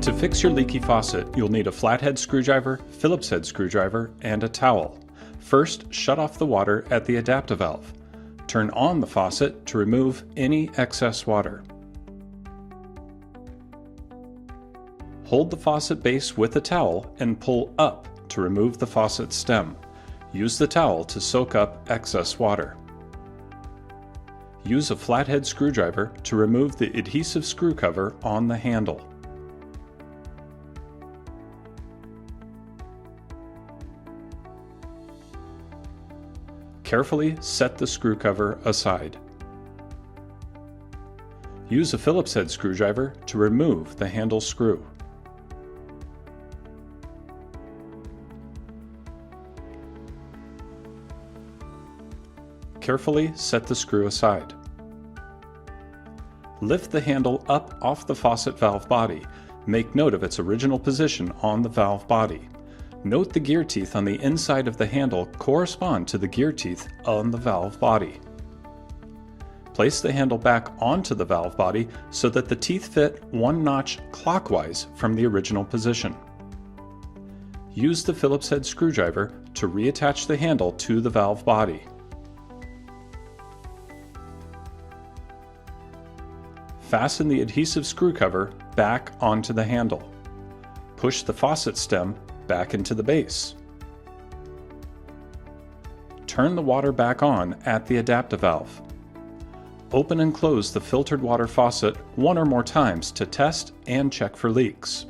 To fix your leaky faucet, you'll need a flathead screwdriver, Phillips head screwdriver, and a towel. First, shut off the water at the adaptive valve. Turn on the faucet to remove any excess water. Hold the faucet base with a towel and pull up to remove the faucet stem. Use the towel to soak up excess water. Use a flathead screwdriver to remove the adhesive screw cover on the handle. Carefully set the screw cover aside. Use a Phillips head screwdriver to remove the handle screw. Carefully set the screw aside. Lift the handle up off the faucet valve body. Make note of its original position on the valve body. Note the gear teeth on the inside of the handle correspond to the gear teeth on the valve body. Place the handle back onto the valve body so that the teeth fit one notch clockwise from the original position. Use the Phillips head screwdriver to reattach the handle to the valve body. Fasten the adhesive screw cover back onto the handle. Push the faucet stem back into the base. Turn the water back on at the adaptive valve. Open and close the filtered water faucet one or more times to test and check for leaks.